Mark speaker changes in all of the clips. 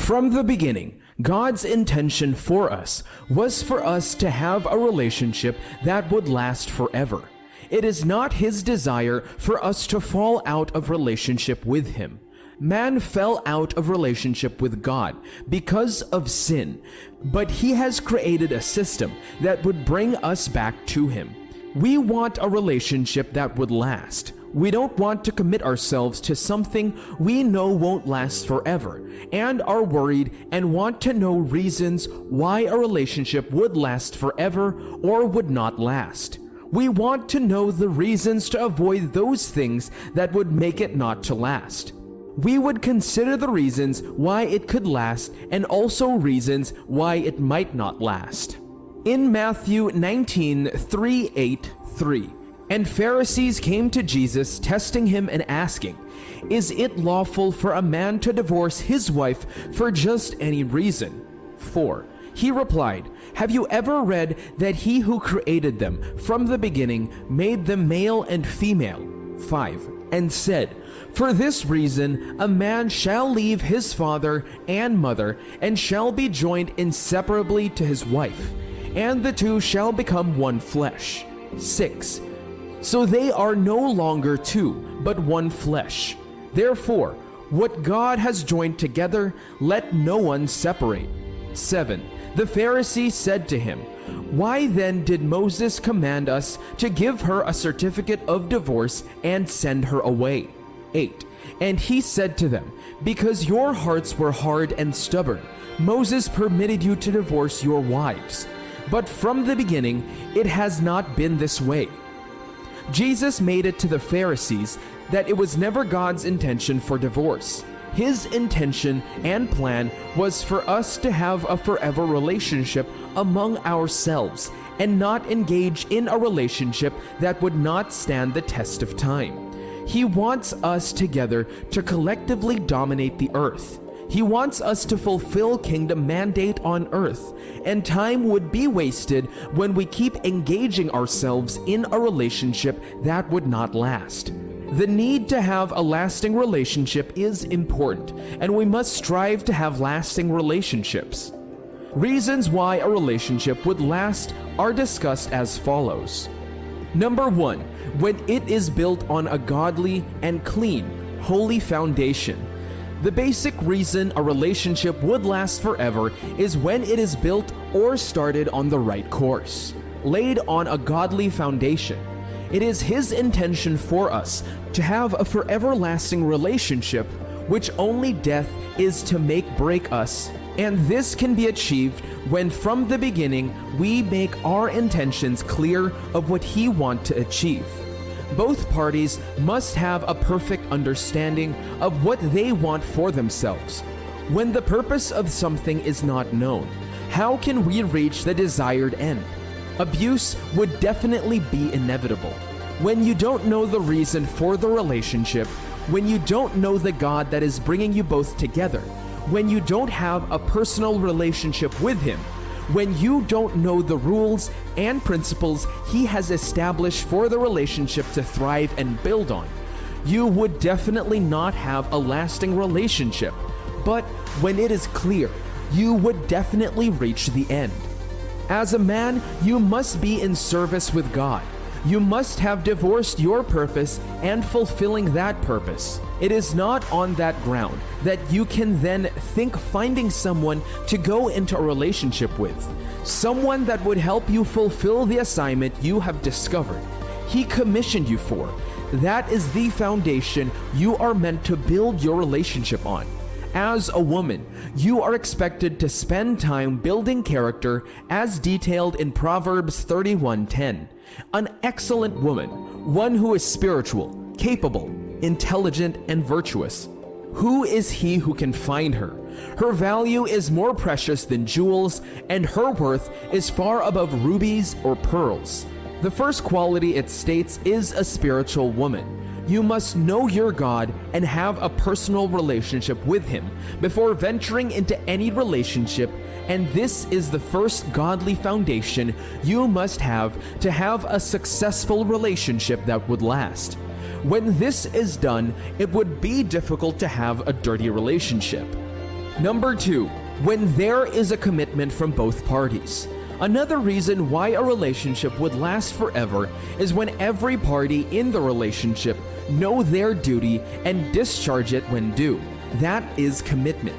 Speaker 1: From the beginning, God's intention for us was for us to have a relationship that would last forever. It is not His desire for us to fall out of relationship with Him. Man fell out of relationship with God because of sin, but He has created a system that would bring us back to Him. We want a relationship that would last. We don't want to commit ourselves to something we know won't last forever, and are worried and want to know reasons why a relationship would last forever or would not last. We want to know the reasons to avoid those things that would make it not to last. We would consider the reasons why it could last and also reasons why it might not last. In Matthew 19:3-8-3, and Pharisees came to Jesus, testing Him and asking, "Is it lawful for a man to divorce his wife for just any reason?" 4. He replied, "Have you ever read that He who created them from the beginning made them male and female?" 5. And said, "For this reason a man shall leave his father and mother, and shall be joined inseparably to his wife, and the two shall become one flesh." 6. So they are no longer two, but one flesh. Therefore, what God has joined together, let no one separate. 7. The Pharisee said to Him, "Why then did Moses command us to give her a certificate of divorce and send her away?" 8. And He said to them, "Because your hearts were hard and stubborn, Moses permitted you to divorce your wives. But from the beginning it has not been this way." Jesus made it to the Pharisees that it was never God's intention for divorce. His intention and plan was for us to have a forever relationship among ourselves and not engage in a relationship that would not stand the test of time. He wants us together to collectively dominate the earth. He wants us to fulfill kingdom mandate on earth, and time would be wasted when we keep engaging ourselves in a relationship that would not last. The need to have a lasting relationship is important, and we must strive to have lasting relationships. Reasons why a relationship would last are discussed as follows. Number 1, when it is built on a godly and clean, holy foundation. The basic reason a relationship would last forever is when it is built or started on the right course, laid on a godly foundation. It is His intention for us to have a forever lasting relationship, which only death is to break us, and this can be achieved when from the beginning we make our intentions clear of what He wants to achieve. Both parties must have a perfect understanding of what they want for themselves. When the purpose of something is not known, how can we reach the desired end? Abuse would definitely be inevitable. When you don't know the reason for the relationship, when you don't know the God that is bringing you both together, when you don't have a personal relationship with Him, when you don't know the rules and principles He has established for the relationship to thrive and build on, you would definitely not have a lasting relationship. But when it is clear, you would definitely reach the end. As a man, you must be in service with God. You must have divorced your purpose and fulfilling that purpose. It is not on that ground that you can then think finding someone to go into a relationship with, someone that would help you fulfill the assignment you have discovered He commissioned you for. That is the foundation you are meant to build your relationship on. As a woman, you are expected to spend time building character as detailed in Proverbs 31:10. An excellent woman, one who is spiritual, capable, intelligent, and virtuous. Who is he who can find her? Her value is more precious than jewels, and her worth is far above rubies or pearls. The first quality it states is a spiritual woman. You must know your God and have a personal relationship with Him before venturing into any relationship, and this is the first godly foundation you must have to have a successful relationship that would last. When this is done, it would be difficult to have a dirty relationship. Number 2, when there is a commitment from both parties. Another reason why a relationship would last forever is when every party in the relationship know their duty and discharge it when due. That is commitment.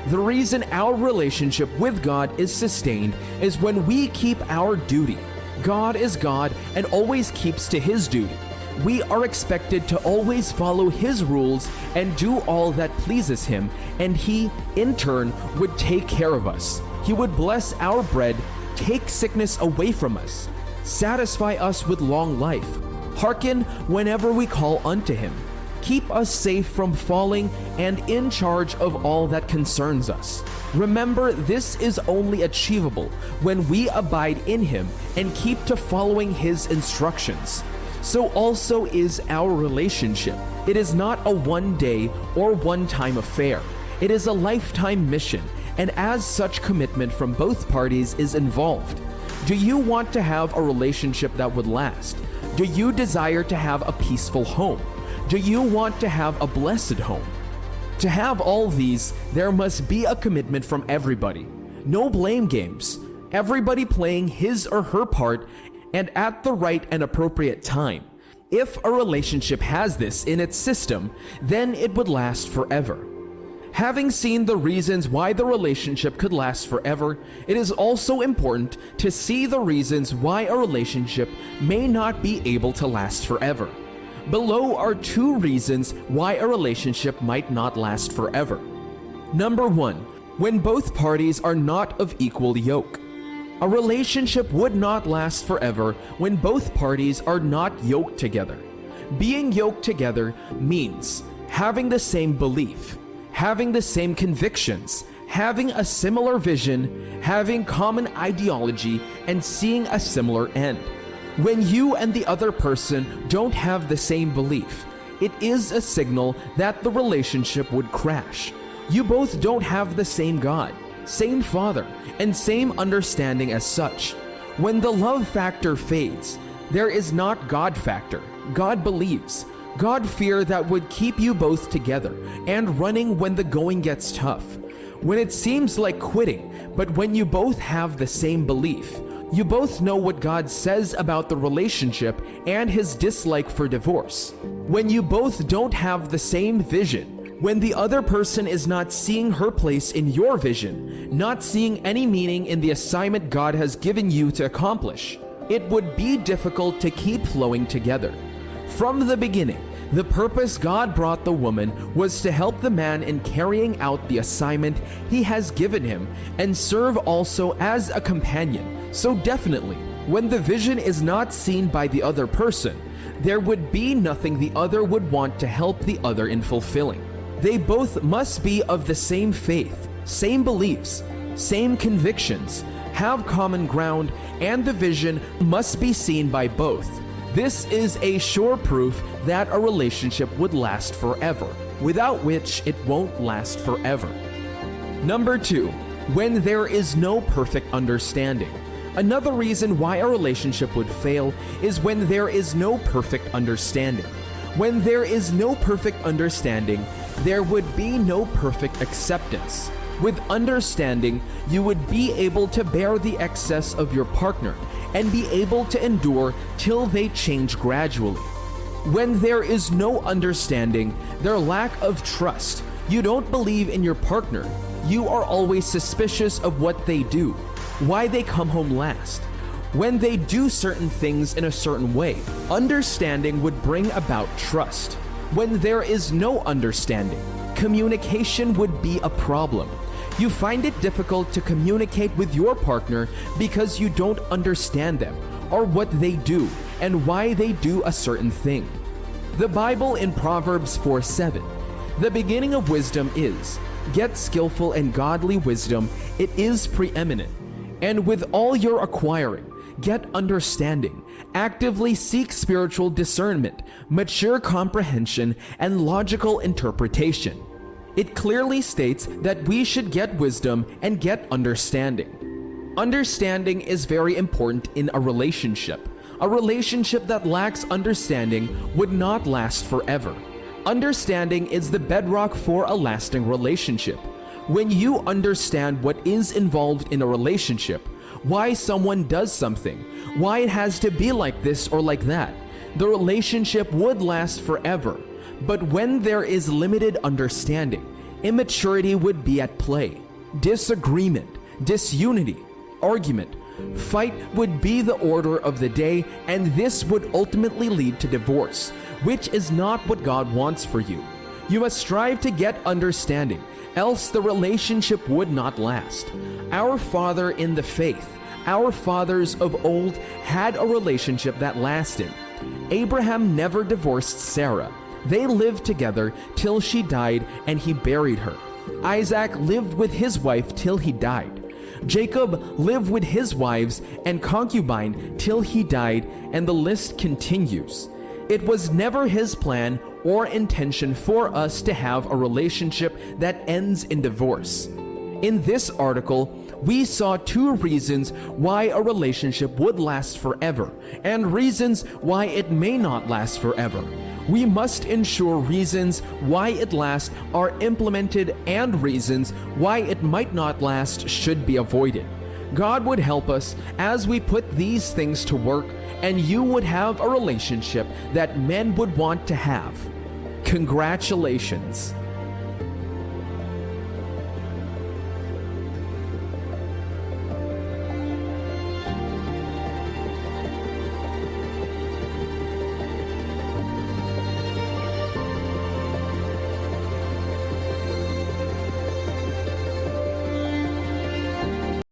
Speaker 1: The reason our relationship with God is sustained is when we keep our duty. God is God and always keeps to His duty. We are expected to always follow His rules and do all that pleases Him, and He, in turn, would take care of us. He would bless our bread, take sickness away from us, satisfy us with long life, hearken whenever we call unto Him, keep us safe from falling, and in charge of all that concerns us. Remember, this is only achievable when we abide in Him and keep to following His instructions. So also is our relationship. It is not a one-day or one-time affair. It is a lifetime mission, and as such, commitment from both parties is involved. Do you want to have a relationship that would last? Do you desire to have a peaceful home? Do you want to have a blessed home? To have all these, there must be a commitment from everybody. No blame games. Everybody playing his or her part and at the right and appropriate time. If a relationship has this in its system, then it would last forever. Having seen the reasons why the relationship could last forever, it is also important to see the reasons why a relationship may not be able to last forever. Below are 2 reasons why a relationship might not last forever. Number 1, when both parties are not of equal yoke. A relationship would not last forever when both parties are not yoked together. Being yoked together means having the same belief, having the same convictions, having a similar vision, having common ideology, and seeing a similar end. When you and the other person don't have the same belief, it is a signal that the relationship would crash. You both don't have the same God, same Father, and same understanding as such. When the love factor fades, there is not God factor. God believes, God fear that would keep you both together and running when the going gets tough. When it seems like quitting, but when you both have the same belief, you both know what God says about the relationship and His dislike for divorce. When you both don't have the same vision, when the other person is not seeing her place in your vision, not seeing any meaning in the assignment God has given you to accomplish, it would be difficult to keep flowing together. From the beginning, the purpose God brought the woman was to help the man in carrying out the assignment He has given him and serve also as a companion. So definitely, when the vision is not seen by the other person, there would be nothing the other would want to help the other in fulfilling. They both must be of the same faith, same beliefs, same convictions, have common ground, and the vision must be seen by both. This is a sure proof that a relationship would last forever, without which it won't last forever. Number 2, when there is no perfect understanding. Another reason why a relationship would fail is when there is no perfect understanding. When there is no perfect understanding, there would be no perfect acceptance. With understanding, you would be able to bear the excess of your partner and be able to endure till they change gradually. When there is no understanding, their lack of trust, you don't believe in your partner, you are always suspicious of what they do, why they come home last, when they do certain things in a certain way. Understanding would bring about trust. When there is no understanding, communication would be a problem. You find it difficult to communicate with your partner because you don't understand them or what they do and why they do a certain thing. The Bible in Proverbs 4:7, the beginning of wisdom is, get skillful and godly wisdom, it is preeminent. And with all your acquiring, get understanding, actively seek spiritual discernment, mature comprehension, and logical interpretation. It clearly states that we should get wisdom and get understanding. Understanding is very important in a relationship. A relationship that lacks understanding would not last forever. Understanding is the bedrock for a lasting relationship. When you understand what is involved in a relationship, why someone does something, why it has to be like this or like that, the relationship would last forever. But when there is limited understanding, immaturity would be at play. Disagreement, disunity, argument, fight would be the order of the day, and this would ultimately lead to divorce, which is not what God wants for you. You must strive to get understanding, else the relationship would not last. Our father in the faith, our fathers of old, had a relationship that lasted. Abraham never divorced Sarah. They lived together till she died and he buried her. Isaac lived with his wife till he died. Jacob lived with his wives and concubine till he died, and the list continues. It was never his plan or intention for us to have a relationship that ends in divorce. In this article, we saw 2 reasons why a relationship would last forever and reasons why it may not last forever. We must ensure reasons why it lasts are implemented and reasons why it might not last should be avoided. God would help us as we put these things to work, and you would have a relationship that men would want to have. Congratulations!